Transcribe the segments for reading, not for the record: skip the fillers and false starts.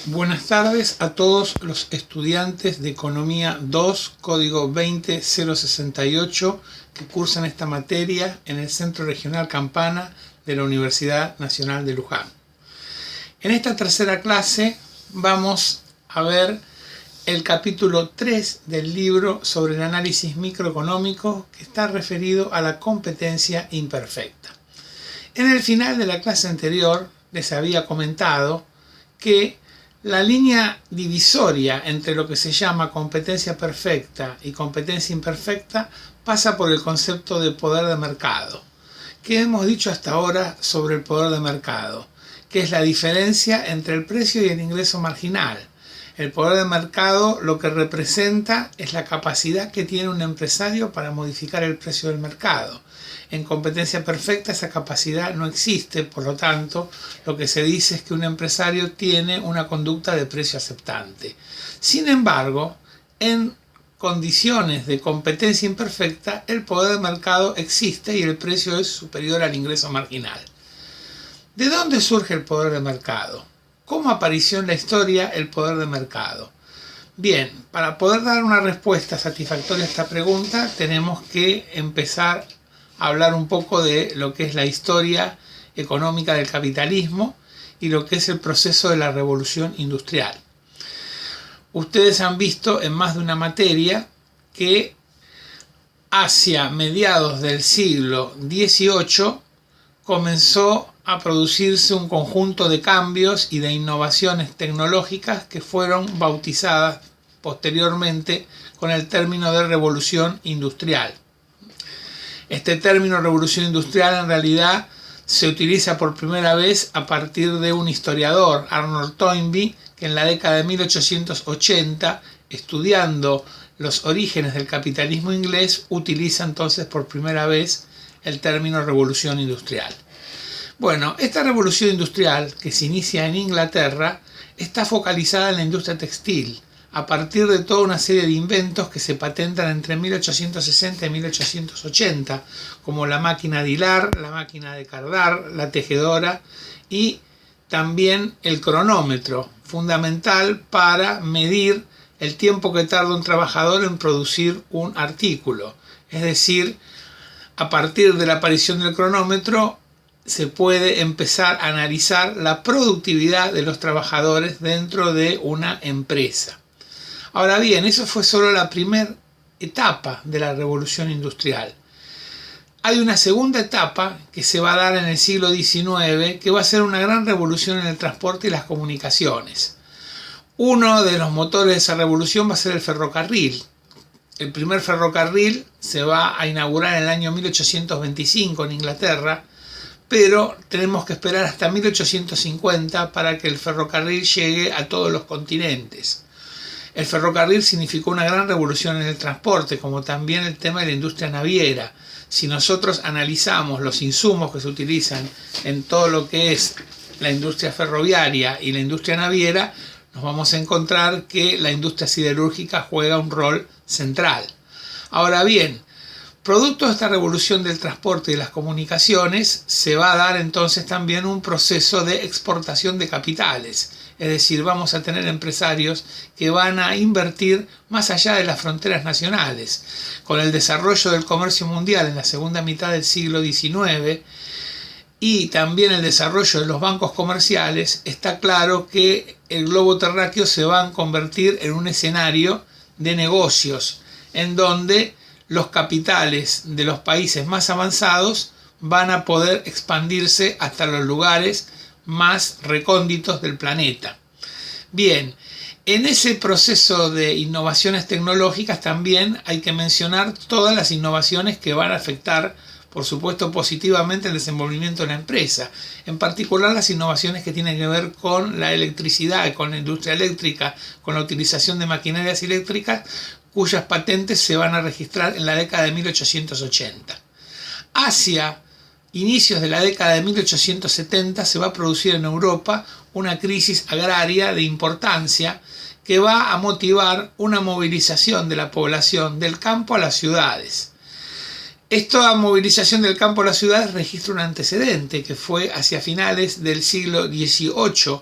Buenas tardes a todos los estudiantes de Economía 2, código 20068, que cursan esta materia en el Centro Regional Campana de la Universidad Nacional de Luján. En esta tercera clase vamos a ver el capítulo 3 del libro sobre el análisis microeconómico, que está referido a la competencia imperfecta. En el final de la clase anterior les había comentado que la línea divisoria entre lo que se llama competencia perfecta y competencia imperfecta pasa por el concepto de poder de mercado. ¿Qué hemos dicho hasta ahora sobre el poder de mercado? Que es la diferencia entre el precio y el ingreso marginal. El poder de mercado lo que representa es la capacidad que tiene un empresario para modificar el precio del mercado. En competencia perfecta esa capacidad no existe, por lo tanto, lo que se dice es que un empresario tiene una conducta de precio aceptante. Sin embargo, en condiciones de competencia imperfecta, el poder de mercado existe y el precio es superior al ingreso marginal. ¿De dónde surge el poder de mercado? ¿Cómo apareció en la historia el poder de mercado? Bien, para poder dar una respuesta satisfactoria a esta pregunta, tenemos que empezar a hablar un poco de lo que es la historia económica del capitalismo y lo que es el proceso de la revolución industrial. Ustedes han visto en más de una materia que hacia mediados del siglo XVIII comenzó a producirse un conjunto de cambios y de innovaciones tecnológicas que fueron bautizadas posteriormente con el término de revolución industrial. Este término revolución industrial en realidad se utiliza por primera vez a partir de un historiador, Arnold Toynbee, que en la década de 1880, estudiando los orígenes del capitalismo inglés, utiliza entonces por primera vez el término revolución industrial. Bueno, esta revolución industrial, que se inicia en Inglaterra, está focalizada en la industria textil, a partir de toda una serie de inventos que se patentan entre 1860 y 1880, como la máquina de hilar, la máquina de cardar, la tejedora y también el cronómetro, fundamental para medir el tiempo que tarda un trabajador en producir un artículo. Es decir, a partir de la aparición del cronómetro, se puede empezar a analizar la productividad de los trabajadores dentro de una empresa. Ahora bien, eso fue solo la primera etapa de la revolución industrial. Hay una segunda etapa que se va a dar en el siglo XIX, que va a ser una gran revolución en el transporte y las comunicaciones. Uno de los motores de esa revolución va a ser el ferrocarril. El primer ferrocarril se va a inaugurar en el año 1825 en Inglaterra, pero tenemos que esperar hasta 1850 para que el ferrocarril llegue a todos los continentes. El ferrocarril significó una gran revolución en el transporte, como también el tema de la industria naviera. Si nosotros analizamos los insumos que se utilizan en todo lo que es la industria ferroviaria y la industria naviera, nos vamos a encontrar que la industria siderúrgica juega un rol central. Ahora bien, producto de esta revolución del transporte y de las comunicaciones, se va a dar entonces también un proceso de exportación de capitales. Es decir, vamos a tener empresarios que van a invertir más allá de las fronteras nacionales. Con el desarrollo del comercio mundial en la segunda mitad del siglo XIX y también el desarrollo de los bancos comerciales, está claro que el globo terráqueo se va a convertir en un escenario de negocios, en donde los capitales de los países más avanzados van a poder expandirse hasta los lugares más recónditos del planeta. Bien, en ese proceso de innovaciones tecnológicas también hay que mencionar todas las innovaciones que van a afectar, por supuesto, positivamente el desenvolvimiento de la empresa. En particular las innovaciones que tienen que ver con la electricidad, con la industria eléctrica, con la utilización de maquinarias eléctricas, cuyas patentes se van a registrar en la década de 1880. Hacia inicios de la década de 1870 se va a producir en Europa una crisis agraria de importancia que va a motivar una movilización de la población del campo a las ciudades. Esta movilización del campo a las ciudades registra un antecedente que fue hacia finales del siglo XVIII,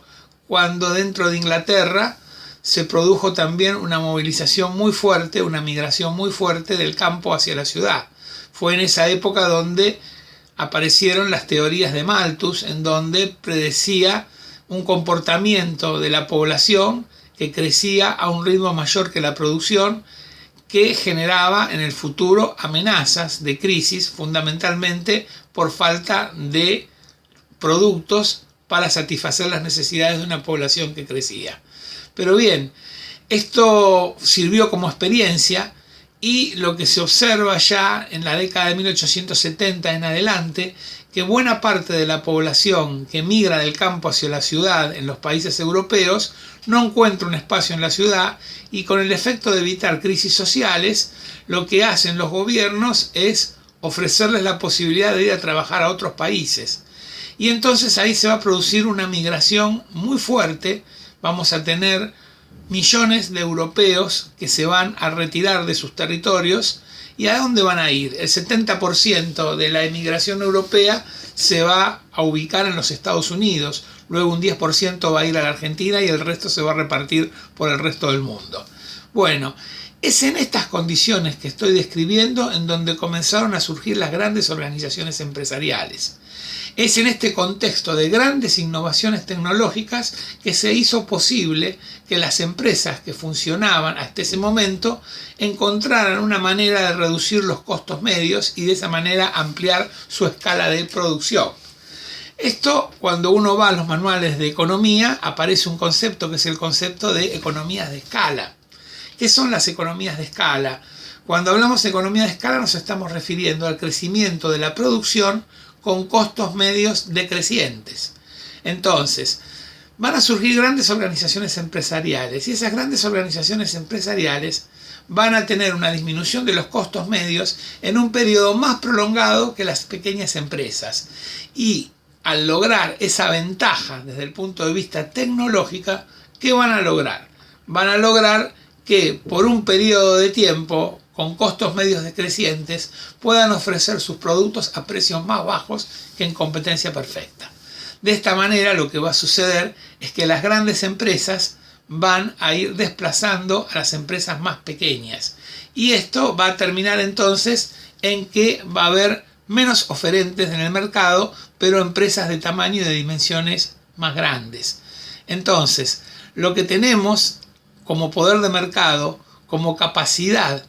cuando dentro de Inglaterra se produjo también una movilización muy fuerte, una migración muy fuerte del campo hacia la ciudad. Fue en esa época donde aparecieron las teorías de Malthus, en donde predecía un comportamiento de la población que crecía a un ritmo mayor que la producción, que generaba en el futuro amenazas de crisis, fundamentalmente por falta de productos para satisfacer las necesidades de una población que crecía. Pero bien, esto sirvió como experiencia, y lo que se observa ya en la década de 1870 en adelante, que buena parte de la población que migra del campo hacia la ciudad en los países europeos no encuentra un espacio en la ciudad, y con el efecto de evitar crisis sociales, lo que hacen los gobiernos es ofrecerles la posibilidad de ir a trabajar a otros países. Y entonces ahí se va a producir una migración muy fuerte. Vamos a tener millones de europeos que se van a retirar de sus territorios. ¿Y a dónde van a ir? El 70% de la emigración europea se va a ubicar en los Estados Unidos, luego un 10% va a ir a la Argentina y el resto se va a repartir por el resto del mundo. Bueno, es en estas condiciones que estoy describiendo en donde comenzaron a surgir las grandes organizaciones empresariales. Es en este contexto de grandes innovaciones tecnológicas que se hizo posible que las empresas que funcionaban hasta ese momento encontraran una manera de reducir los costos medios y de esa manera ampliar su escala de producción. Esto, cuando uno va a los manuales de economía, aparece un concepto que es el concepto de economías de escala. ¿Qué son las economías de escala? Cuando hablamos de economía de escala nos estamos refiriendo al crecimiento de la producción con costos medios decrecientes. Entonces, van a surgir grandes organizaciones empresariales, y esas grandes organizaciones empresariales van a tener una disminución de los costos medios en un periodo más prolongado que las pequeñas empresas. Y al lograr esa ventaja desde el punto de vista tecnológico, ¿qué van a lograr? Van a lograr que por un periodo de tiempo, con costos medios decrecientes, puedan ofrecer sus productos a precios más bajos que en competencia perfecta. De esta manera lo que va a suceder es que las grandes empresas van a ir desplazando a las empresas más pequeñas, y esto va a terminar entonces en que va a haber menos oferentes en el mercado, pero empresas de tamaño y de dimensiones más grandes. Entonces, lo que tenemos como poder de mercado, como capacidad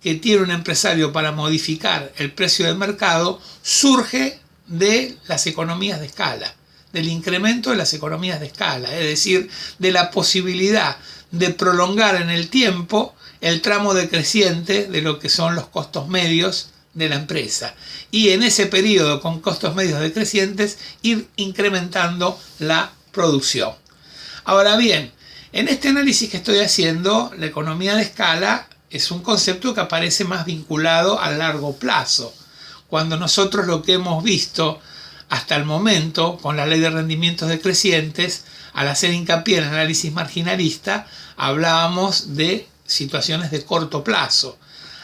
que tiene un empresario para modificar el precio del mercado, surge de las economías de escala, del incremento de las economías de escala, es decir, de la posibilidad de prolongar en el tiempo el tramo decreciente de lo que son los costos medios de la empresa, y en ese periodo con costos medios decrecientes ir incrementando la producción. Ahora bien, en este análisis que estoy haciendo, la economía de escala es un concepto que aparece más vinculado a largo plazo, cuando nosotros lo que hemos visto hasta el momento con la ley de rendimientos decrecientes, al hacer hincapié en el análisis marginalista, hablábamos de situaciones de corto plazo.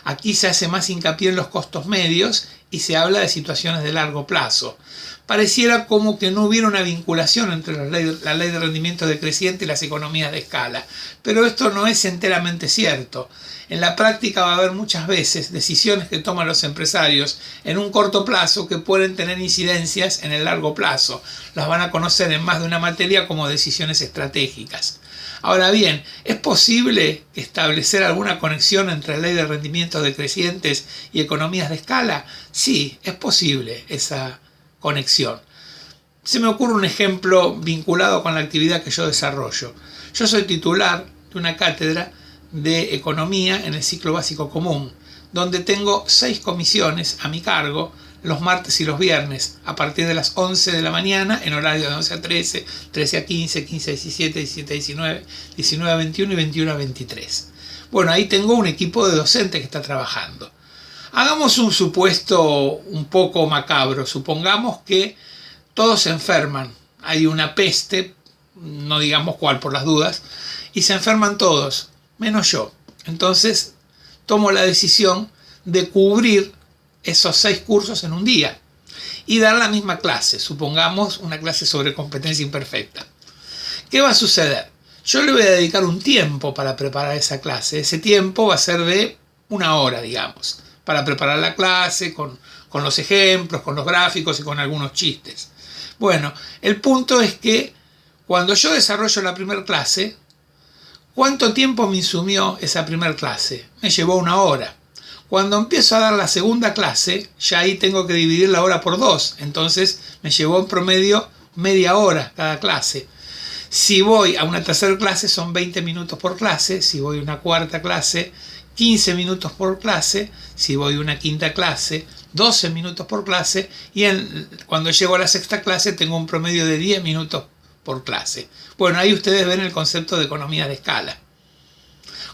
Aquí se hace más hincapié en los costos medios y se habla de situaciones de largo plazo. Pareciera como que no hubiera una vinculación entre la ley de rendimiento decreciente y las economías de escala, pero esto no es enteramente cierto. En la práctica va a haber muchas veces decisiones que toman los empresarios en un corto plazo que pueden tener incidencias en el largo plazo. Las van a conocer en más de una materia como decisiones estratégicas. Ahora bien, ¿es posible establecer alguna conexión entre la ley de rendimientos decrecientes y economías de escala? Sí, es posible esa conexión. Se me ocurre un ejemplo vinculado con la actividad que yo desarrollo. Yo soy titular de una cátedra de economía en el ciclo básico común, donde tengo 6 comisiones a mi cargo los martes y los viernes a partir de las 11 de la mañana en horario de 11 a 13, 13 a 15, 15 a 17, 17 a 19, 19 a 21 y 21 a 23. Bueno, ahí tengo un equipo de docentes que está trabajando. Hagamos un supuesto un poco macabro. Supongamos que todos se enferman. Hay una peste, no digamos cuál por las dudas, y se enferman todos, menos yo. Entonces tomo la decisión de cubrir esos 6 cursos en un día y dar la misma clase, supongamos una clase sobre competencia imperfecta. ¿Qué va a suceder? Yo le voy a dedicar un tiempo para preparar esa clase. Ese tiempo va a ser de 1 hora, digamos, para preparar la clase con los ejemplos, con los gráficos y con algunos chistes. Bueno, el punto es que cuando yo desarrollo la primera clase, ¿cuánto tiempo me insumió esa primera clase? Me llevó 1 hora. Cuando empiezo a dar la segunda clase, ya ahí tengo que dividir la hora por 2. Entonces me llevó en promedio media hora cada clase. Si voy a una tercera clase son 20 minutos por clase. Si voy a una cuarta clase, 15 minutos por clase. Si voy a una quinta clase, 12 minutos por clase. Y cuando llego a la sexta clase tengo un promedio de 10 minutos por clase. Bueno, ahí ustedes ven el concepto de economía de escala.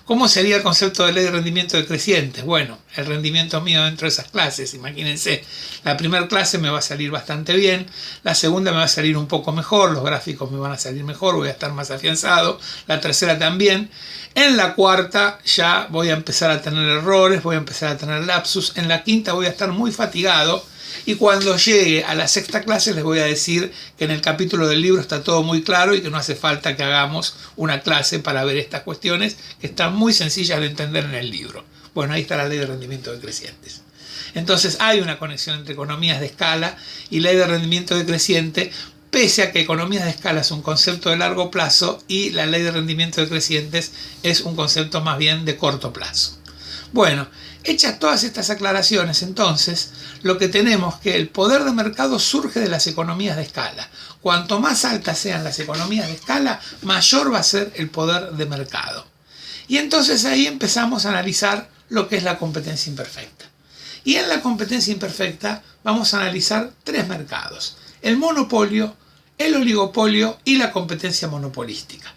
¿Cómo sería el concepto de ley de rendimiento decreciente? Bueno, el rendimiento mío dentro de esas clases, imagínense, la primera clase me va a salir bastante bien, la segunda me va a salir un poco mejor, los gráficos me van a salir mejor, voy a estar más afianzado, la tercera también. En la cuarta ya voy a empezar a tener errores, voy a empezar a tener lapsus, en la quinta voy a estar muy fatigado. Y cuando llegue a la sexta clase les voy a decir que en el capítulo del libro está todo muy claro y que no hace falta que hagamos una clase para ver estas cuestiones que están muy sencillas de entender en el libro. Bueno, ahí está la ley de rendimiento decrecientes. Entonces hay una conexión entre economías de escala y ley de rendimiento decreciente, pese a que economías de escala es un concepto de largo plazo y la ley de rendimiento decrecientes es un concepto más bien de corto plazo. Bueno, hechas todas estas aclaraciones, entonces, lo que tenemos es que el poder de mercado surge de las economías de escala. Cuanto más altas sean las economías de escala, mayor va a ser el poder de mercado. Y entonces ahí empezamos a analizar lo que es la competencia imperfecta. Y en la competencia imperfecta vamos a analizar 3 mercados: el monopolio, el oligopolio y la competencia monopolística.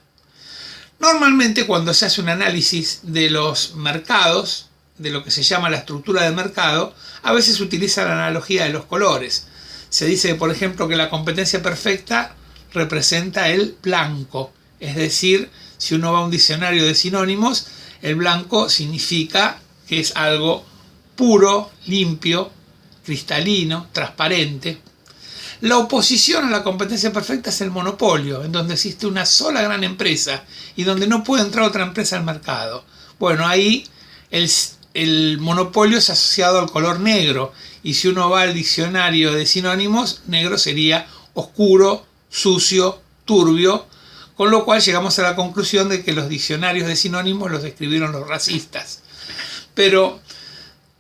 Normalmente cuando se hace un análisis de los mercados, de lo que se llama la estructura de mercado, a veces se utiliza la analogía de los colores. Se dice, por ejemplo, que la competencia perfecta representa el blanco. Es decir, si uno va a un diccionario de sinónimos, el blanco significa que es algo puro, limpio, cristalino, transparente. La oposición a la competencia perfecta es el monopolio, en donde existe una sola gran empresa y donde no puede entrar otra empresa al mercado. Bueno, ahí el monopolio es asociado al color negro, y si uno va al diccionario de sinónimos, negro sería oscuro, sucio, turbio, con lo cual llegamos a la conclusión de que los diccionarios de sinónimos los escribieron los racistas. Pero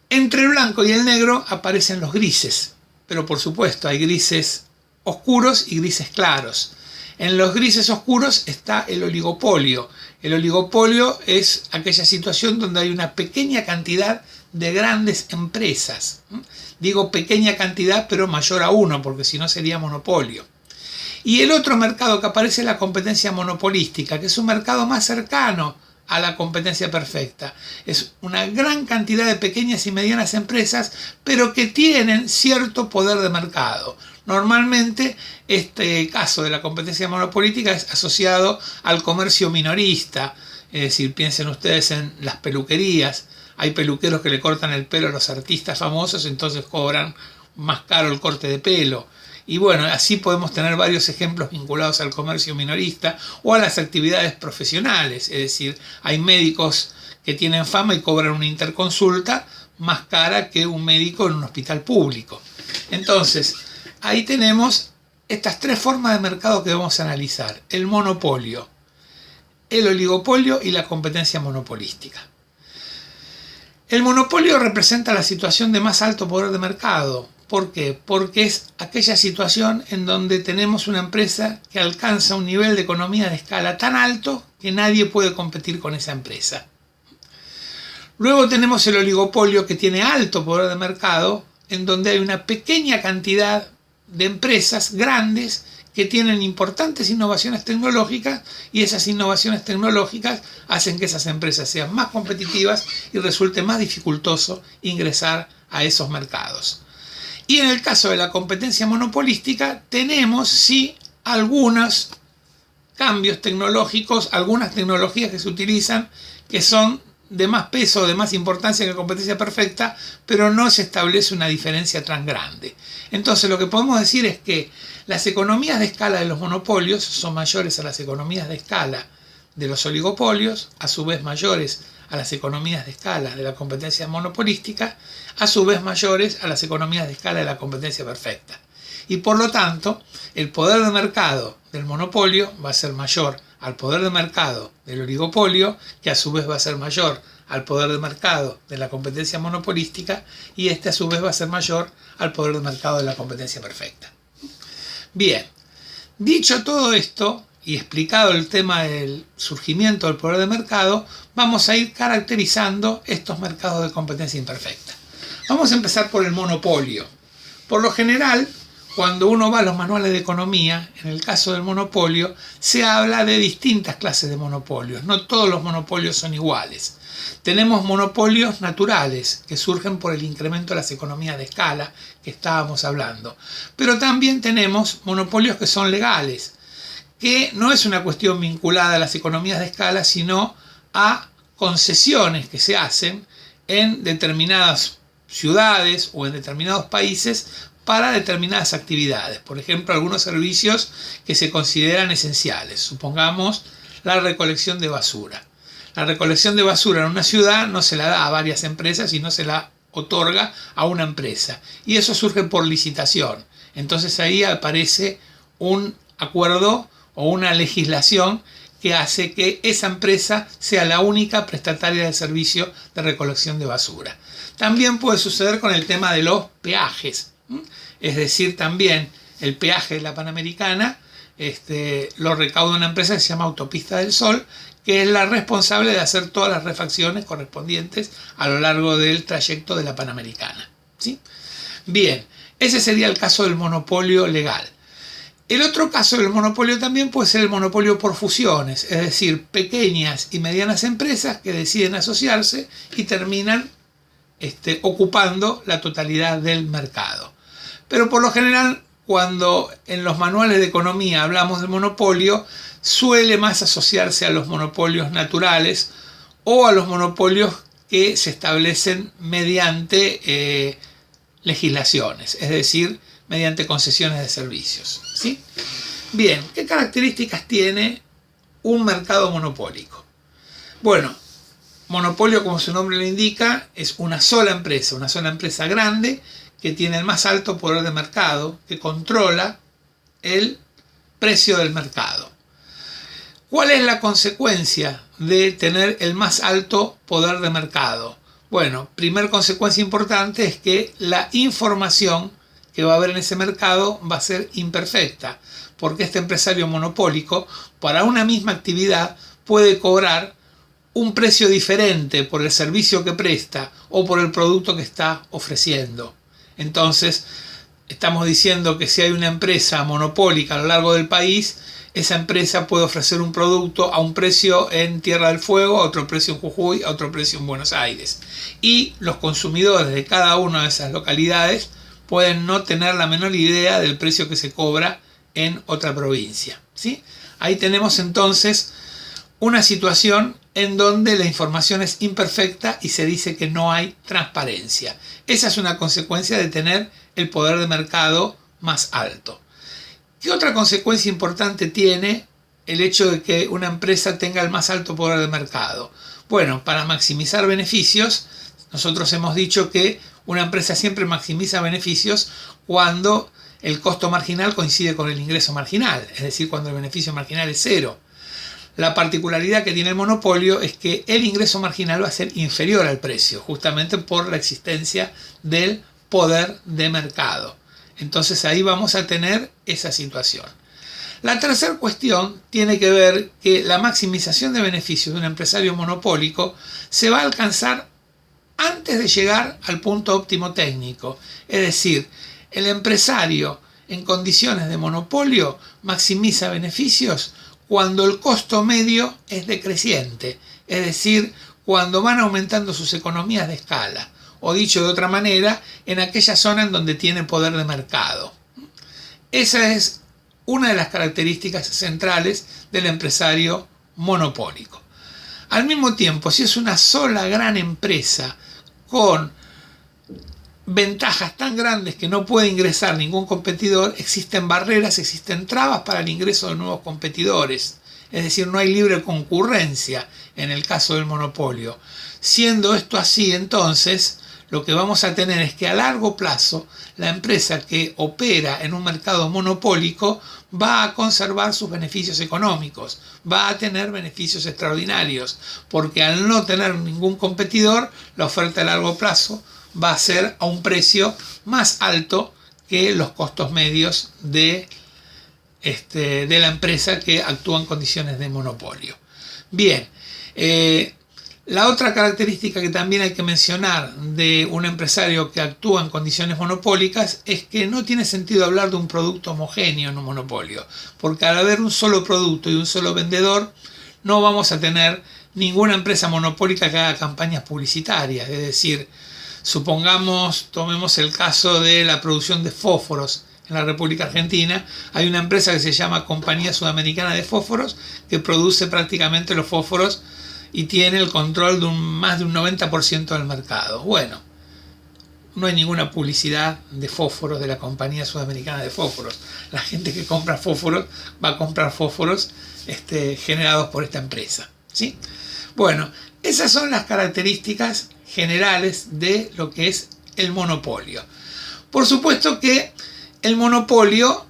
entre el blanco y el negro aparecen los grises, pero por supuesto hay grises oscuros y grises claros. En los grises oscuros está el oligopolio. El oligopolio es aquella situación donde hay una pequeña cantidad de grandes empresas. Digo pequeña cantidad, pero mayor a 1, porque si no sería monopolio. Y el otro mercado que aparece es la competencia monopolística, que es un mercado más cercano a la competencia perfecta. Es una gran cantidad de pequeñas y medianas empresas, pero que tienen cierto poder de mercado. Normalmente este caso de la competencia monopolística es asociado al comercio minorista. Es decir, piensen ustedes en las peluquerías. Hay peluqueros que le cortan el pelo a los artistas famosos, entonces cobran más caro el corte de pelo. Y bueno, así podemos tener varios ejemplos vinculados al comercio minorista o a las actividades profesionales. Es decir, hay médicos que tienen fama y cobran una interconsulta más cara que un médico en un hospital público. Entonces, ahí tenemos estas 3 formas de mercado que vamos a analizar: el monopolio, el oligopolio y la competencia monopolística. El monopolio representa la situación de más alto poder de mercado. ¿Por qué? Porque es aquella situación en donde tenemos una empresa que alcanza un nivel de economía de escala tan alto que nadie puede competir con esa empresa. Luego tenemos el oligopolio, que tiene alto poder de mercado, en donde hay una pequeña cantidad de empresas grandes que tienen importantes innovaciones tecnológicas, y esas innovaciones tecnológicas hacen que esas empresas sean más competitivas y resulte más dificultoso ingresar a esos mercados. Y en el caso de la competencia monopolística tenemos sí algunos cambios tecnológicos, algunas tecnologías que se utilizan que son de más peso, de más importancia que la competencia perfecta, pero no se establece una diferencia tan grande. Entonces lo que podemos decir es que las economías de escala de los monopolios son mayores a las economías de escala de los oligopolios, a su vez mayores a las economías de escala de la competencia monopolística, a su vez mayores a las economías de escala de la competencia perfecta. Y por lo tanto, el poder de mercado del monopolio va a ser mayor al poder de mercado del oligopolio, que a su vez va a ser mayor al poder de mercado de la competencia monopolística, y este a su vez va a ser mayor al poder de mercado de la competencia perfecta. Bien, dicho todo esto y explicado el tema del surgimiento del poder de mercado, vamos a ir caracterizando estos mercados de competencia imperfecta. Vamos a empezar por el monopolio. Por lo general, cuando uno va a los manuales de economía, en el caso del monopolio, se habla de distintas clases de monopolios. No todos los monopolios son iguales. Tenemos monopolios naturales, que surgen por el incremento de las economías de escala que estábamos hablando. Pero también tenemos monopolios que son legales, que no es una cuestión vinculada a las economías de escala, sino a concesiones que se hacen en determinadas ciudades o en determinados países para determinadas actividades. Por ejemplo, algunos servicios que se consideran esenciales. Supongamos la recolección de basura. La recolección de basura en una ciudad no se la da a varias empresas, sino se la otorga a una empresa. Y eso surge por licitación. Entonces ahí aparece un acuerdo o una legislación que hace que esa empresa sea la única prestataria del servicio de recolección de basura. También puede suceder con el tema de los peajes. Es decir, también el peaje de la Panamericana lo recauda una empresa que se llama Autopista del Sol, que es la responsable de hacer todas las refacciones correspondientes a lo largo del trayecto de la Panamericana. ¿Sí? Bien, ese sería el caso del monopolio legal. El otro caso del monopolio también puede ser el monopolio por fusiones, es decir, pequeñas y medianas empresas que deciden asociarse y terminan ocupando la totalidad del mercado. Pero por lo general, cuando en los manuales de economía hablamos de monopolio, suele más asociarse a los monopolios naturales o a los monopolios que se establecen mediante legislaciones, es decir, mediante concesiones de servicios. ¿Sí? Bien, ¿qué características tiene un mercado monopólico? Bueno, monopolio, como su nombre lo indica, es una sola empresa grande que tiene el más alto poder de mercado, que controla el precio del mercado. ¿Cuál es la consecuencia de tener el más alto poder de mercado? Bueno, primer consecuencia importante es que la información que va a haber en ese mercado va a ser imperfecta, porque este empresario monopólico, para una misma actividad, puede cobrar un precio diferente por el servicio que presta o por el producto que está ofreciendo. Entonces, estamos diciendo que si hay una empresa monopólica a lo largo del país, esa empresa puede ofrecer un producto a un precio en Tierra del Fuego, a otro precio en Jujuy, a otro precio en Buenos Aires. Y los consumidores de cada una de esas localidades pueden no tener la menor idea del precio que se cobra en otra provincia. ¿Sí? Ahí tenemos entonces una situación en donde la información es imperfecta y se dice que no hay transparencia. Esa es una consecuencia de tener el poder de mercado más alto. ¿Qué otra consecuencia importante tiene el hecho de que una empresa tenga el más alto poder de mercado? Bueno, para maximizar beneficios, nosotros hemos dicho que una empresa siempre maximiza beneficios cuando el costo marginal coincide con el ingreso marginal, es decir, cuando el beneficio marginal es cero. La particularidad que tiene el monopolio es que el ingreso marginal va a ser inferior al precio, justamente por la existencia del poder de mercado. Entonces ahí vamos a tener esa situación. La tercera cuestión tiene que ver que la maximización de beneficios de un empresario monopólico se va a alcanzar antes de llegar al punto óptimo técnico. Es decir, el empresario en condiciones de monopolio maximiza beneficios cuando el costo medio es decreciente, es decir, cuando van aumentando sus economías de escala, o dicho de otra manera, en aquella zona en donde tiene poder de mercado. Esa es una de las características centrales del empresario monopólico. Al mismo tiempo, si es una sola gran empresa con ventajas tan grandes que no puede ingresar ningún competidor, existen barreras, existen trabas para el ingreso de nuevos competidores. Es decir, no hay libre concurrencia en el caso del monopolio. Siendo esto así, entonces, lo que vamos a tener es que a largo plazo la empresa que opera en un mercado monopólico va a conservar sus beneficios económicos, va a tener beneficios extraordinarios, porque al no tener ningún competidor, la oferta a largo plazo va a ser a un precio más alto que los costos medios de la empresa que actúa en condiciones de monopolio. Bien, la otra característica que también hay que mencionar de un empresario que actúa en condiciones monopólicas es que no tiene sentido hablar de un producto homogéneo en un monopolio, porque al haber un solo producto y un solo vendedor, no vamos a tener ninguna empresa monopólica que haga campañas publicitarias. Es decir, supongamos, tomemos el caso de la producción de fósforos en la República Argentina. Hay una empresa que se llama Compañía Sudamericana de Fósforos que produce prácticamente los fósforos y tiene el control de más de un 90% del mercado. Bueno, no hay ninguna publicidad de fósforos de la Compañía Sudamericana de Fósforos. La gente que compra fósforos va a comprar fósforos generados por esta empresa, ¿sí? Bueno, esas son las características generales de lo que es el monopolio. Por supuesto que el monopolio,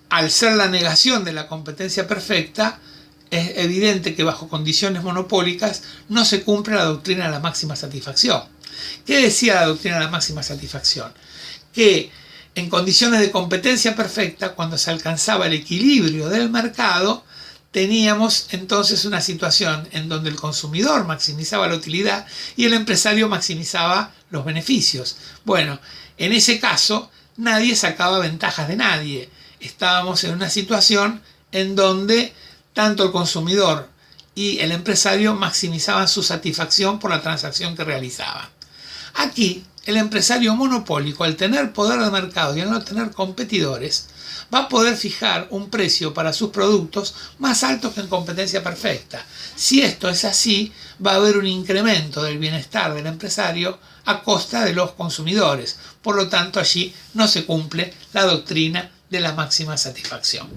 al ser la negación de la competencia perfecta, es evidente que bajo condiciones monopólicas no se cumple la doctrina de la máxima satisfacción. ¿Qué decía la doctrina de la máxima satisfacción? Que en condiciones de competencia perfecta, cuando se alcanzaba el equilibrio del mercado, teníamos entonces una situación en donde el consumidor maximizaba la utilidad y el empresario maximizaba los beneficios. Bueno, en ese caso nadie sacaba ventajas de nadie. Estábamos en una situación en donde tanto el consumidor y el empresario maximizaban su satisfacción por la transacción que realizaban. Aquí, el empresario monopólico, al tener poder de mercado y al no tener competidores, va a poder fijar un precio para sus productos más alto que en competencia perfecta. Si esto es así, va a haber un incremento del bienestar del empresario a costa de los consumidores. Por lo tanto, allí no se cumple la doctrina de la máxima satisfacción.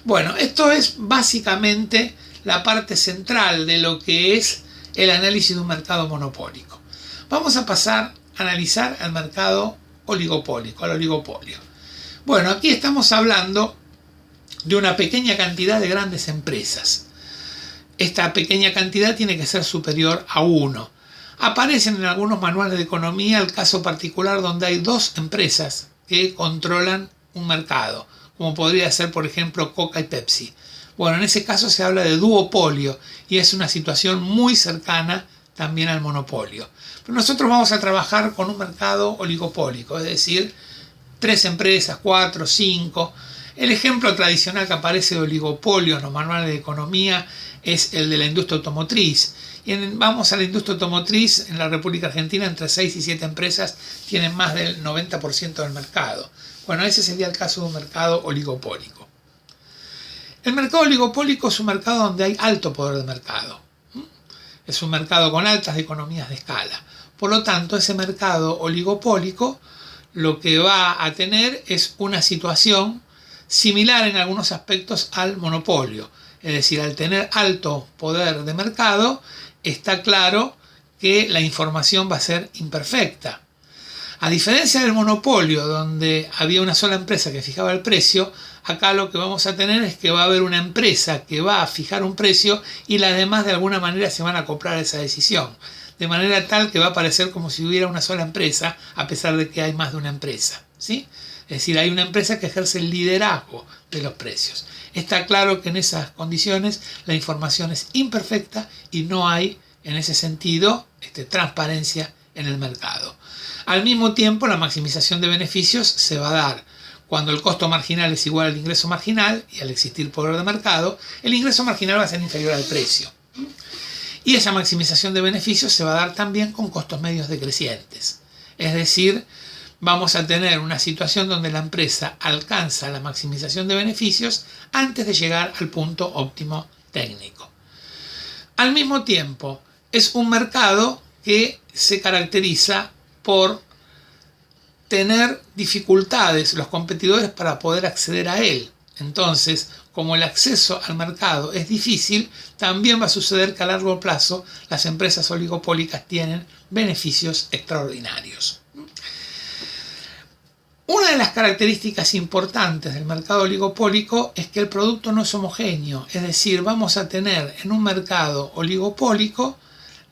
Bueno, esto es básicamente la parte central de lo que es el análisis de un mercado monopólico. Vamos a pasar a analizar el mercado oligopólico, al oligopolio. Bueno, aquí estamos hablando de una pequeña cantidad de grandes empresas. Esta pequeña cantidad tiene que ser superior a 1. Aparecen en algunos manuales de economía el caso particular donde hay 2 empresas que controlan un mercado, como podría ser, por ejemplo, Coca y Pepsi. Bueno, en ese caso se habla de duopolio y es una situación muy cercana también al monopolio. Pero nosotros vamos a trabajar con un mercado oligopólico, es decir, 3 empresas, 4, 5. El ejemplo tradicional que aparece de oligopolio en los manuales de economía es el de la industria automotriz. Vamos a la industria automotriz, en la República Argentina entre 6 y 7 empresas tienen más del 90% del mercado. Bueno, ese sería el caso de un mercado oligopólico. El mercado oligopólico es un mercado donde hay alto poder de mercado. Es un mercado con altas economías de escala. Por lo tanto, ese mercado oligopólico lo que va a tener es una situación similar en algunos aspectos al monopolio. Es decir, al tener alto poder de mercado, está claro que la información va a ser imperfecta. A diferencia del monopolio, donde había una sola empresa que fijaba el precio, acá lo que vamos a tener es que va a haber una empresa que va a fijar un precio y las demás de alguna manera se van a acoplar a esa decisión. De manera tal que va a parecer como si hubiera una sola empresa, a pesar de que hay más de una empresa, ¿sí? Es decir, hay una empresa que ejerce el liderazgo de los precios. Está claro que en esas condiciones la información es imperfecta y no hay, en ese sentido, transparencia en el mercado. Al mismo tiempo, la maximización de beneficios se va a dar cuando el costo marginal es igual al ingreso marginal y al existir poder de mercado, el ingreso marginal va a ser inferior al precio. Y esa maximización de beneficios se va a dar también con costos medios decrecientes. Es decir, vamos a tener una situación donde la empresa alcanza la maximización de beneficios antes de llegar al punto óptimo técnico. Al mismo tiempo, es un mercado que se caracteriza por tener dificultades los competidores para poder acceder a él. Entonces, como el acceso al mercado es difícil, también va a suceder que a largo plazo las empresas oligopólicas tienen beneficios extraordinarios. Una de las características importantes del mercado oligopólico es que el producto no es homogéneo, es decir, vamos a tener en un mercado oligopólico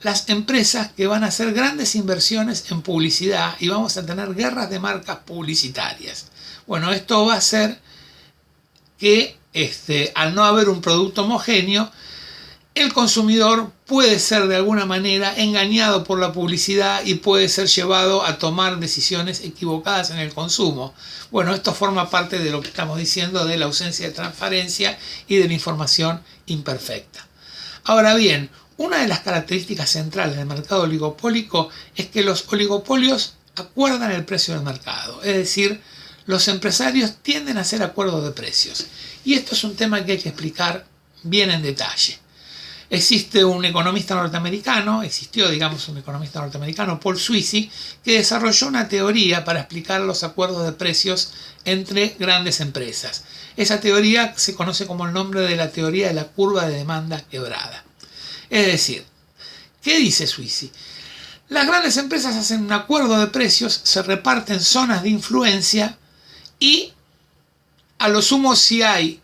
las empresas que van a hacer grandes inversiones en publicidad y vamos a tener guerras de marcas publicitarias. Bueno, esto va a hacer que al no haber un producto homogéneo, el consumidor puede ser de alguna manera engañado por la publicidad y puede ser llevado a tomar decisiones equivocadas en el consumo. Bueno, esto forma parte de lo que estamos diciendo de la ausencia de transparencia y de la información imperfecta. Ahora bien, una de las características centrales del mercado oligopólico es que los oligopolios acuerdan el precio del mercado, es decir, los empresarios tienden a hacer acuerdos de precios. Y esto es un tema que hay que explicar bien en detalle. Existió un economista norteamericano, Paul Sweezy, que desarrolló una teoría para explicar los acuerdos de precios entre grandes empresas. Esa teoría se conoce como el nombre de la teoría de la curva de demanda quebrada. Es decir, ¿qué dice Sweezy? Las grandes empresas hacen un acuerdo de precios, se reparten zonas de influencia y a lo sumo si hay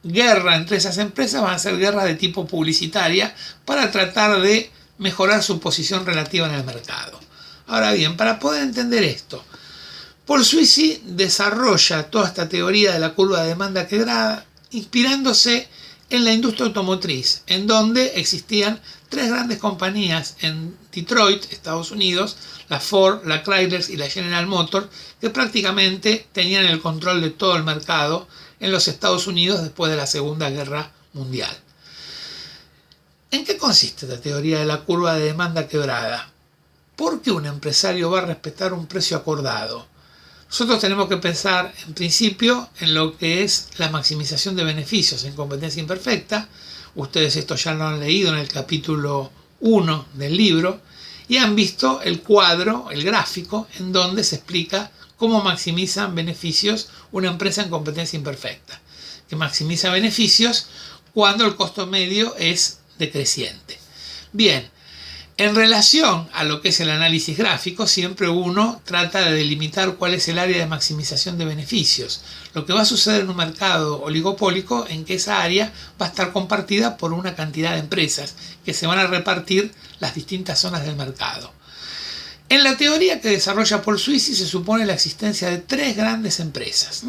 guerra entre esas empresas van a ser guerras de tipo publicitaria para tratar de mejorar su posición relativa en el mercado. Ahora bien, para poder entender esto, Paul Sweezy desarrolla toda esta teoría de la curva de demanda quebrada inspirándose en la industria automotriz, en donde existían tres grandes compañías en Detroit, Estados Unidos, la Ford, la Chrysler y la General Motors, que prácticamente tenían el control de todo el mercado en los Estados Unidos después de la Segunda Guerra Mundial. ¿En qué consiste esta teoría de la curva de demanda quebrada? ¿Por qué un empresario va a respetar un precio acordado? Nosotros tenemos que pensar en principio en lo que es la maximización de beneficios en competencia imperfecta. Ustedes esto ya lo han leído en el capítulo 1 del libro y han visto el cuadro, el gráfico, en donde se explica cómo maximizan beneficios una empresa en competencia imperfecta, que maximiza beneficios cuando el costo medio es decreciente. Bien, en relación a lo que es el análisis gráfico, siempre uno trata de delimitar cuál es el área de maximización de beneficios. Lo que va a suceder en un mercado oligopólico en que esa área va a estar compartida por una cantidad de empresas que se van a repartir las distintas zonas del mercado. En la teoría que desarrolla Paul Sweezy se supone la existencia de tres grandes empresas,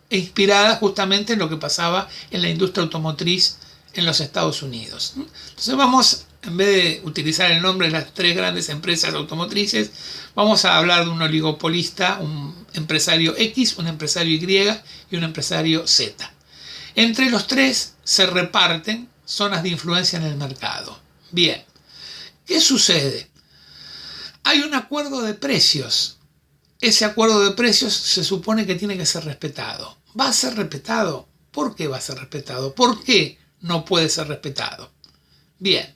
inspiradas justamente en lo que pasaba en la industria automotriz en los Estados Unidos. Entonces vamos, en vez de utilizar el nombre de las tres grandes empresas automotrices, vamos a hablar de un oligopolista, un empresario X, un empresario Y y un empresario Z. Entre los tres se reparten zonas de influencia en el mercado. Bien, ¿qué sucede? Hay un acuerdo de precios. Ese acuerdo de precios se supone que tiene que ser respetado. ¿Va a ser respetado? ¿Por qué va a ser respetado? ¿Por qué no puede ser respetado? Bien,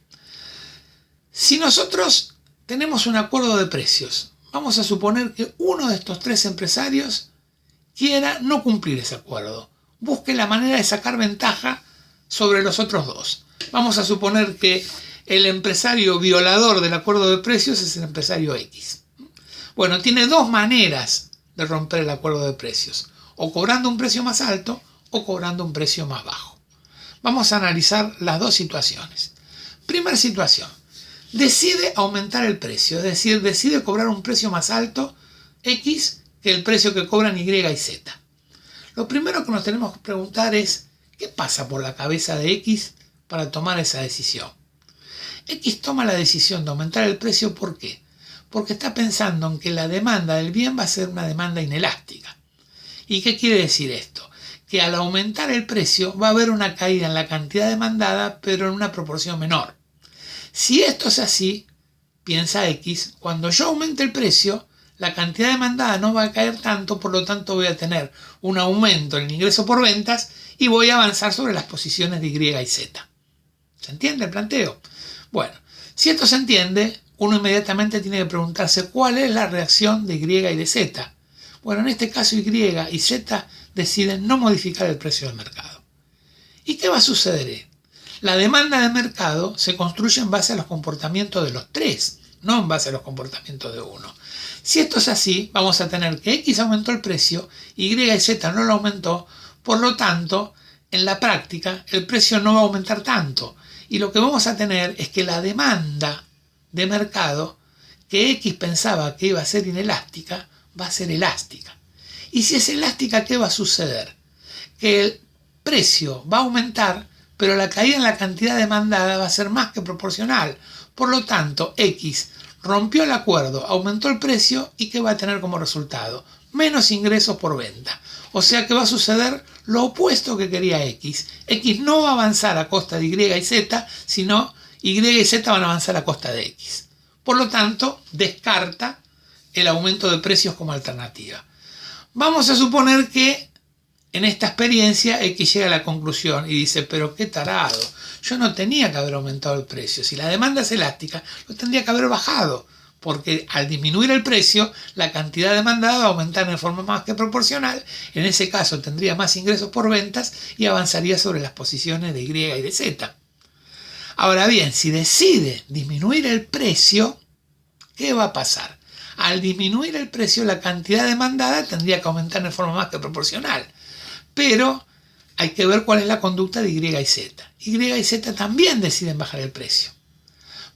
si nosotros tenemos un acuerdo de precios, vamos a suponer que uno de estos tres empresarios quiera no cumplir ese acuerdo. Busque la manera de sacar ventaja sobre los otros dos. Vamos a suponer que el empresario violador del acuerdo de precios es el empresario X. Bueno, tiene dos maneras de romper el acuerdo de precios. O cobrando un precio más alto o cobrando un precio más bajo. Vamos a analizar las dos situaciones. Primera situación. Decide aumentar el precio, es decir, decide cobrar un precio más alto, X, que el precio que cobran Y y Z. Lo primero que nos tenemos que preguntar es, ¿qué pasa por la cabeza de X para tomar esa decisión? X toma la decisión de aumentar el precio, ¿por qué? Porque está pensando en que la demanda del bien va a ser una demanda inelástica. ¿Y qué quiere decir esto? Que al aumentar el precio va a haber una caída en la cantidad demandada, pero en una proporción menor. Si esto es así, piensa X, cuando yo aumente el precio, la cantidad demandada no va a caer tanto, por lo tanto voy a tener un aumento en el ingreso por ventas y voy a avanzar sobre las posiciones de Y y Z. ¿Se entiende el planteo? Bueno, si esto se entiende, uno inmediatamente tiene que preguntarse cuál es la reacción de Y y de Z. Bueno, en este caso Y y Z deciden no modificar el precio del mercado. ¿Y qué va a suceder? La demanda de mercado se construye en base a los comportamientos de los tres, no en base a los comportamientos de uno. Si esto es así, vamos a tener que X aumentó el precio, Y y Z no lo aumentó, por lo tanto, en la práctica, el precio no va a aumentar tanto. Y lo que vamos a tener es que la demanda de mercado, que X pensaba que iba a ser inelástica, va a ser elástica. Y si es elástica, ¿qué va a suceder? Que el precio va a aumentar, pero la caída en la cantidad demandada va a ser más que proporcional. Por lo tanto, X rompió el acuerdo, aumentó el precio y ¿qué va a tener como resultado? Menos ingresos por venta. O sea que va a suceder lo opuesto que quería X. X no va a avanzar a costa de Y y Z, sino Y y Z van a avanzar a costa de X. Por lo tanto, descarta el aumento de precios como alternativa. Vamos a suponer que en esta experiencia X llega a la conclusión y dice, pero qué tarado, yo no tenía que haber aumentado el precio. Si la demanda es elástica, lo tendría que haber bajado, porque al disminuir el precio, la cantidad demandada va a aumentar en forma más que proporcional. En ese caso tendría más ingresos por ventas y avanzaría sobre las posiciones de Y y de Z. Ahora bien, si decide disminuir el precio, ¿qué va a pasar? Al disminuir el precio, la cantidad demandada tendría que aumentar en forma más que proporcional. Pero hay que ver cuál es la conducta de Y y Z. Y y Z también deciden bajar el precio.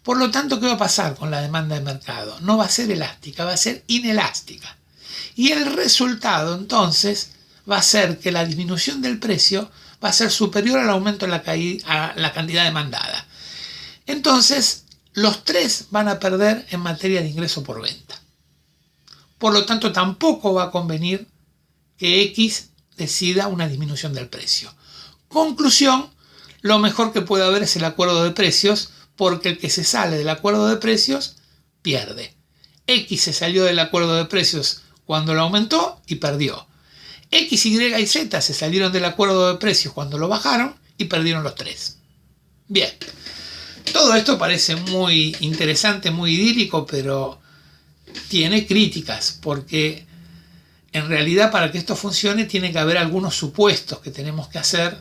Por lo tanto, ¿qué va a pasar con la demanda de mercado? No va a ser elástica, va a ser inelástica. Y el resultado, entonces, va a ser que la disminución del precio va a ser superior al aumento en la cantidad demandada. Entonces, los tres van a perder en materia de ingreso por venta. Por lo tanto, tampoco va a convenir que X decida una disminución del precio. Conclusión, lo mejor que puede haber es el acuerdo de precios, porque el que se sale del acuerdo de precios pierde. X se salió del acuerdo de precios cuando lo aumentó y perdió. X, Y y Z se salieron del acuerdo de precios cuando lo bajaron y perdieron los tres. Bien, todo esto parece muy interesante, muy idílico, pero tiene críticas, porque en realidad para que esto funcione tiene que haber algunos supuestos que tenemos que hacer.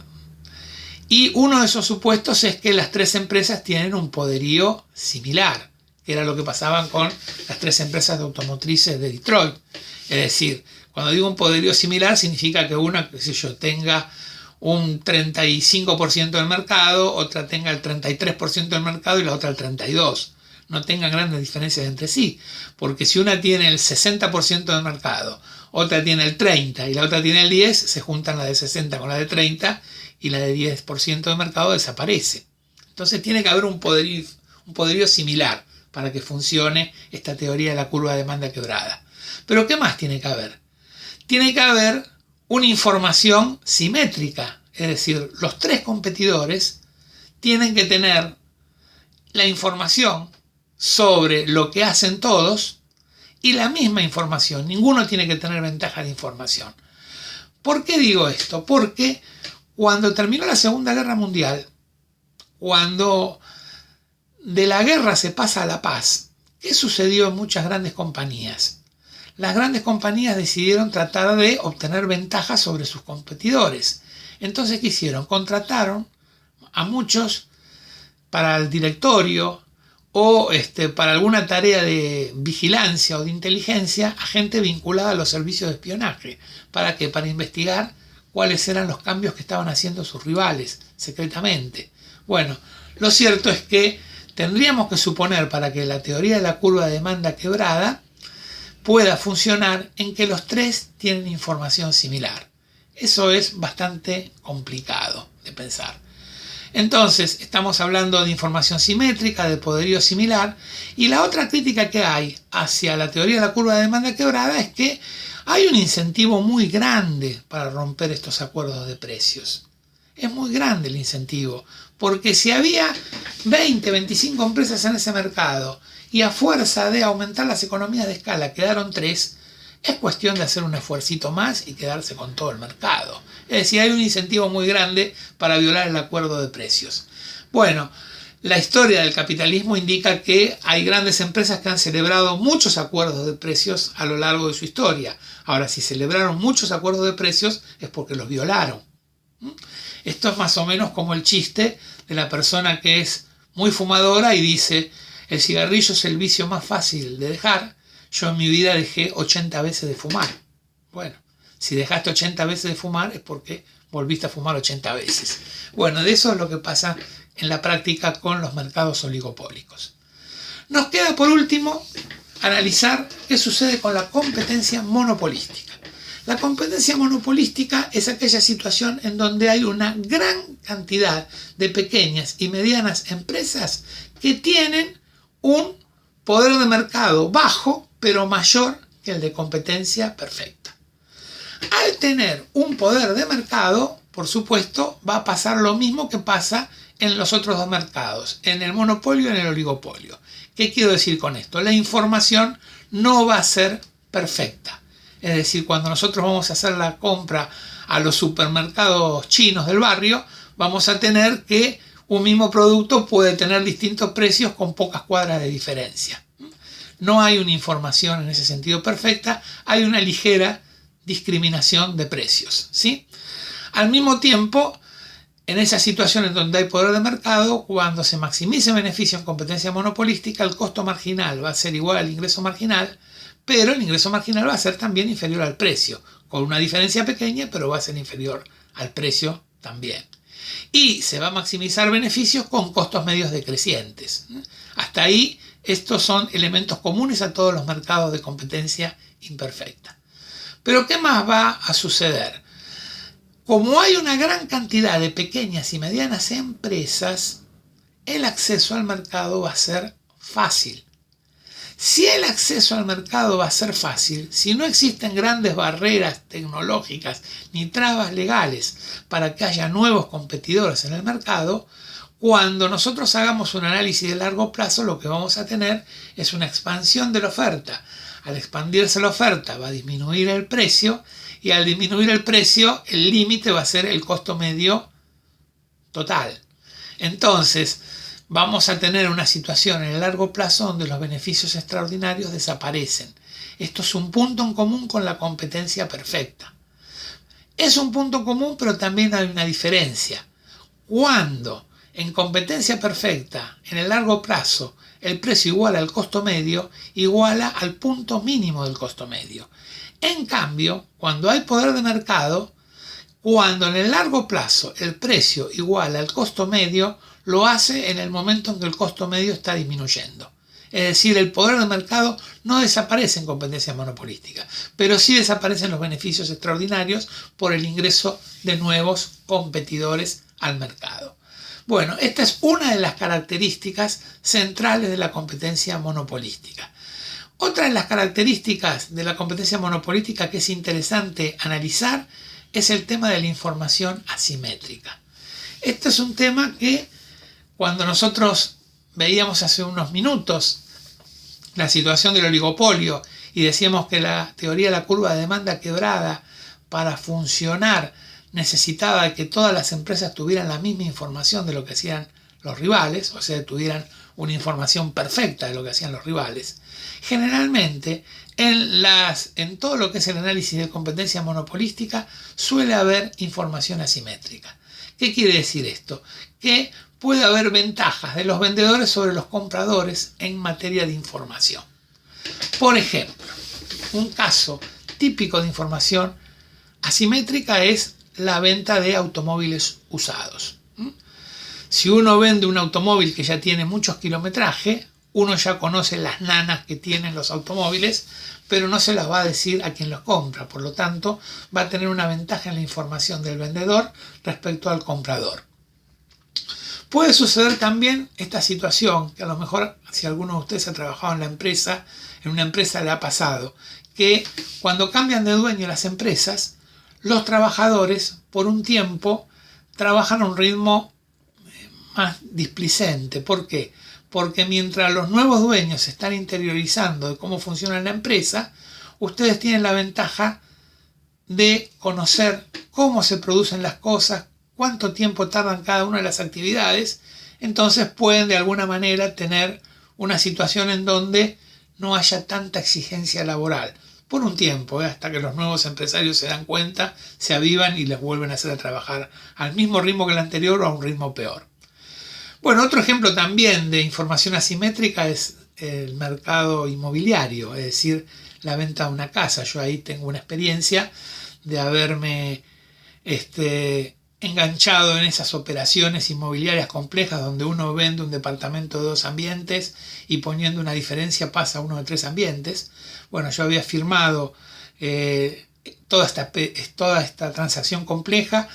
Y uno de esos supuestos es que las tres empresas tienen un poderío similar, que era lo que pasaban con las tres empresas de automotrices de Detroit. Es decir, cuando digo un poderío similar significa que una, qué sé yo, tenga un 35% del mercado, otra tenga el 33% del mercado y la otra el 32%. No tengan grandes diferencias entre sí, porque si una tiene el 60% del mercado, otra tiene el 30% y la otra tiene el 10%, se juntan la de 60 con la de 30% y la de 10% del mercado desaparece. Entonces tiene que haber un poderío similar para que funcione esta teoría de la curva de demanda quebrada. Pero ¿qué más tiene que haber? Tiene que haber una información simétrica, es decir, los tres competidores tienen que tener la información sobre lo que hacen todos y la misma información. Ninguno tiene que tener ventaja de información. ¿Por qué digo esto? Porque cuando terminó la Segunda Guerra Mundial, cuando de la guerra se pasa a la paz, ¿qué sucedió en muchas grandes compañías? Las grandes compañías decidieron tratar de obtener ventajas sobre sus competidores. Entonces, ¿qué hicieron? Contrataron a muchos para el directorio o para alguna tarea de vigilancia o de inteligencia a gente vinculada a los servicios de espionaje. ¿Para qué? Para investigar cuáles eran los cambios que estaban haciendo sus rivales secretamente. Bueno, lo cierto es que tendríamos que suponer, para que la teoría de la curva de demanda quebrada pueda funcionar, en que los tres tienen información similar. Eso es bastante complicado de pensar. Entonces, estamos hablando de información simétrica, de poderío similar, y la otra crítica que hay hacia la teoría de la curva de demanda quebrada es que hay un incentivo muy grande para romper estos acuerdos de precios. Es muy grande el incentivo, porque si había 20, 25 empresas en ese mercado y a fuerza de aumentar las economías de escala quedaron 3, es cuestión de hacer un esfuercito más y quedarse con todo el mercado. Es decir, hay un incentivo muy grande para violar el acuerdo de precios. Bueno, la historia del capitalismo indica que hay grandes empresas que han celebrado muchos acuerdos de precios a lo largo de su historia. Ahora, si celebraron muchos acuerdos de precios es porque los violaron. Esto es más o menos como el chiste de la persona que es muy fumadora y dice: el cigarrillo es el vicio más fácil de dejar. Yo en mi vida dejé 80 veces de fumar. Bueno, si dejaste 80 veces de fumar es porque volviste a fumar 80 veces. Bueno, de eso es lo que pasa en la práctica con los mercados oligopólicos. Nos queda por último analizar qué sucede con la competencia monopolística. La competencia monopolística es aquella situación en donde hay una gran cantidad de pequeñas y medianas empresas que tienen un poder de mercado bajo, pero mayor que el de competencia perfecta. Al tener un poder de mercado, por supuesto, va a pasar lo mismo que pasa en los otros dos mercados, en el monopolio y en el oligopolio. ¿Qué quiero decir con esto? La información no va a ser perfecta. Es decir, cuando nosotros vamos a hacer la compra a los supermercados chinos del barrio, vamos a tener que un mismo producto puede tener distintos precios con pocas cuadras de diferencia. No hay una información en ese sentido perfecta, hay una ligera discriminación de precios, ¿sí? Al mismo tiempo, en esa situación en donde hay poder de mercado, cuando se maximice beneficio en competencia monopolística, el costo marginal va a ser igual al ingreso marginal, pero el ingreso marginal va a ser también inferior al precio, con una diferencia pequeña, pero va a ser inferior al precio también. Y se va a maximizar beneficios con costos medios decrecientes. Hasta ahí, estos son elementos comunes a todos los mercados de competencia imperfecta. Pero ¿qué más va a suceder? Como hay una gran cantidad de pequeñas y medianas empresas, el acceso al mercado va a ser fácil. Si el acceso al mercado va a ser fácil, si no existen grandes barreras tecnológicas ni trabas legales para que haya nuevos competidores en el mercado, cuando nosotros hagamos un análisis de largo plazo, lo que vamos a tener es una expansión de la oferta. Al expandirse la oferta va a disminuir el precio, y al disminuir el precio, el límite va a ser el costo medio total. Entonces, vamos a tener una situación en el largo plazo donde los beneficios extraordinarios desaparecen. Esto es un punto en común con la competencia perfecta. Es un punto común, pero también hay una diferencia. Cuando en competencia perfecta, en el largo plazo, el precio iguala al costo medio, iguala al punto mínimo del costo medio. En cambio, cuando hay poder de mercado, cuando en el largo plazo el precio iguala al costo medio, lo hace en el momento en que el costo medio está disminuyendo. Es decir, el poder de mercado no desaparece en competencia monopolística, pero sí desaparecen los beneficios extraordinarios por el ingreso de nuevos competidores al mercado. Bueno, esta es una de las características centrales de la competencia monopolística. Otra de las características de la competencia monopolítica que es interesante analizar es el tema de la información asimétrica. Este es un tema que cuando nosotros veíamos hace unos minutos la situación del oligopolio y decíamos que la teoría de la curva de demanda quebrada para funcionar necesitaba que todas las empresas tuvieran la misma información de lo que hacían los rivales, o sea, tuvieran una información perfecta de lo que hacían los rivales. Generalmente, en todo lo que es el análisis de competencia monopolística, suele haber información asimétrica. ¿Qué quiere decir esto? Que puede haber ventajas de los vendedores sobre los compradores en materia de información. Por ejemplo, un caso típico de información asimétrica es la venta de automóviles usados. Si uno vende un automóvil que ya tiene muchos kilometraje, uno ya conoce las nanas que tienen los automóviles, pero no se las va a decir a quien los compra. Por lo tanto, va a tener una ventaja en la información del vendedor respecto al comprador. Puede suceder también esta situación, que a lo mejor si alguno de ustedes ha trabajado en una empresa le ha pasado, que cuando cambian de dueño las empresas, los trabajadores por un tiempo trabajan a un ritmo más displicente. ¿Por qué? Porque mientras los nuevos dueños se están interiorizando de cómo funciona la empresa, ustedes tienen la ventaja de conocer cómo se producen las cosas, cuánto tiempo tardan cada una de las actividades, entonces pueden de alguna manera tener una situación en donde no haya tanta exigencia laboral por un tiempo, hasta que los nuevos empresarios se dan cuenta, se avivan y les vuelven a hacer a trabajar al mismo ritmo que el anterior o a un ritmo peor. Bueno, otro ejemplo también de información asimétrica es el mercado inmobiliario, es decir, la venta de una casa. Yo ahí tengo una experiencia de haberme enganchado en esas operaciones inmobiliarias complejas donde uno vende un departamento de 2 ambientes y poniendo una diferencia pasa a uno de 3 ambientes. Bueno, yo había firmado toda esta transacción compleja.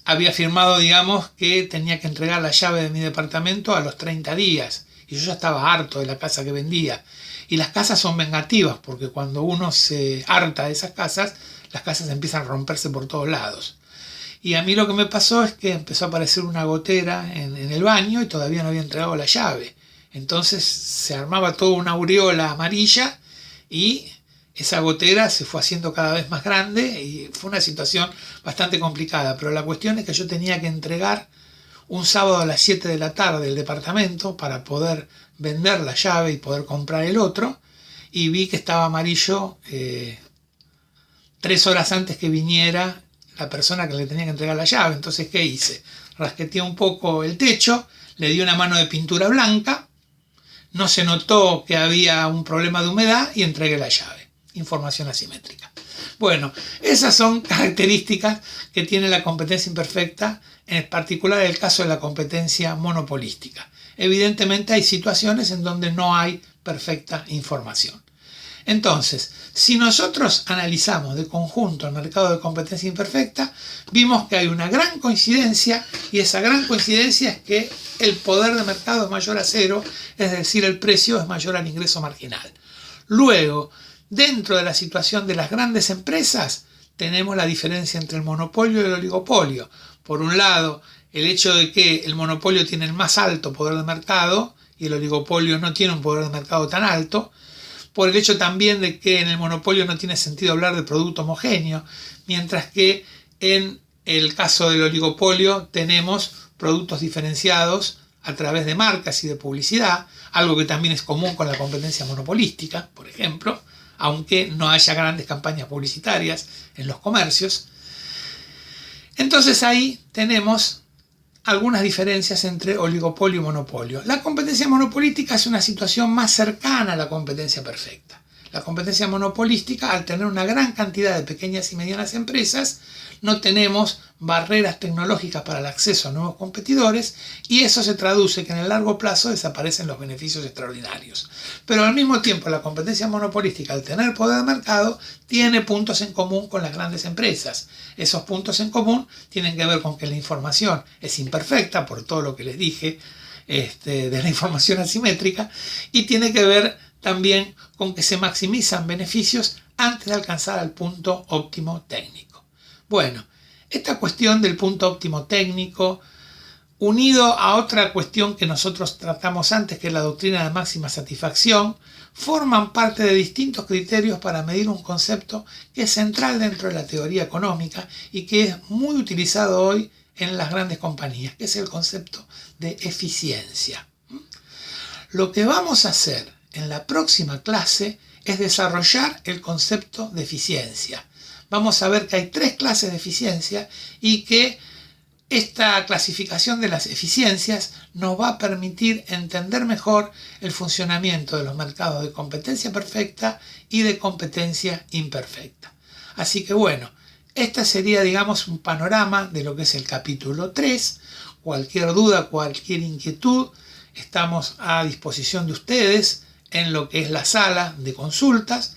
Había firmado, digamos, que tenía que entregar la llave de mi departamento a los 30 días. Y yo ya estaba harto de la casa que vendía. Y las casas son vengativas, porque cuando uno se harta de esas casas, las casas empiezan a romperse por todos lados. Y a mí lo que me pasó es que empezó a aparecer una gotera en el baño y todavía no había entregado la llave. Entonces se armaba toda una aureola amarilla y esa gotera se fue haciendo cada vez más grande y fue una situación bastante complicada. Pero la cuestión es que yo tenía que entregar un sábado a las 7 de la tarde el departamento para poder vender la llave y poder comprar el otro. Y vi que estaba amarillo 3 horas antes que viniera la persona que le tenía que entregar la llave. Entonces, ¿qué hice? Rasqueteé un poco el techo, le di una mano de pintura blanca, no se notó que había un problema de humedad y entregué la llave. Información asimétrica. Bueno, esas son características que tiene la competencia imperfecta, en particular el caso de la competencia monopolística. Evidentemente hay situaciones en donde no hay perfecta información. Entonces, si nosotros analizamos de conjunto el mercado de competencia imperfecta, vimos que hay una gran coincidencia, y esa gran coincidencia es que el poder de mercado es mayor a 0, es decir, el precio es mayor al ingreso marginal. Luego, dentro de la situación de las grandes empresas, tenemos la diferencia entre el monopolio y el oligopolio. Por un lado, el hecho de que el monopolio tiene el más alto poder de mercado y el oligopolio no tiene un poder de mercado tan alto. Por el hecho también de que en el monopolio no tiene sentido hablar de producto homogéneo, mientras que en el caso del oligopolio tenemos productos diferenciados a través de marcas y de publicidad, algo que también es común con la competencia monopolística, por ejemplo, aunque no haya grandes campañas publicitarias en los comercios. Entonces ahí tenemos algunas diferencias entre oligopolio y monopolio. La competencia monopolística es una situación más cercana a la competencia perfecta. La competencia monopolística, al tener una gran cantidad de pequeñas y medianas empresas, no tenemos barreras tecnológicas para el acceso a nuevos competidores y eso se traduce que en el largo plazo desaparecen los beneficios extraordinarios. Pero al mismo tiempo la competencia monopolística, al tener poder de mercado, tiene puntos en común con las grandes empresas. Esos puntos en común tienen que ver con que la información es imperfecta, por todo lo que les dije de la información asimétrica, y tiene que ver también con que se maximizan beneficios antes de alcanzar al punto óptimo técnico. Bueno, esta cuestión del punto óptimo técnico, unido a otra cuestión que nosotros tratamos antes, que es la doctrina de máxima satisfacción, forman parte de distintos criterios para medir un concepto que es central dentro de la teoría económica y que es muy utilizado hoy en las grandes compañías, que es el concepto de eficiencia. Lo que vamos a hacer en la próxima clase es desarrollar el concepto de eficiencia. Vamos a ver que hay 3 clases de eficiencia y que esta clasificación de las eficiencias nos va a permitir entender mejor el funcionamiento de los mercados de competencia perfecta y de competencia imperfecta. Así que bueno, este sería, digamos, un panorama de lo que es el capítulo 3. Cualquier duda, cualquier inquietud, estamos a disposición de ustedes en lo que es la sala de consultas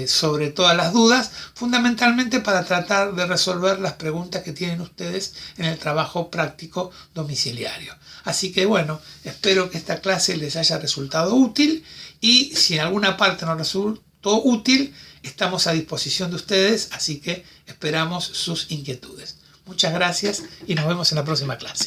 sobre todas las dudas, fundamentalmente para tratar de resolver las preguntas que tienen ustedes en el trabajo práctico domiciliario. Así que bueno, espero que esta clase les haya resultado útil y si en alguna parte no resultó útil, estamos a disposición de ustedes, así que esperamos sus inquietudes. Muchas gracias y nos vemos en la próxima clase.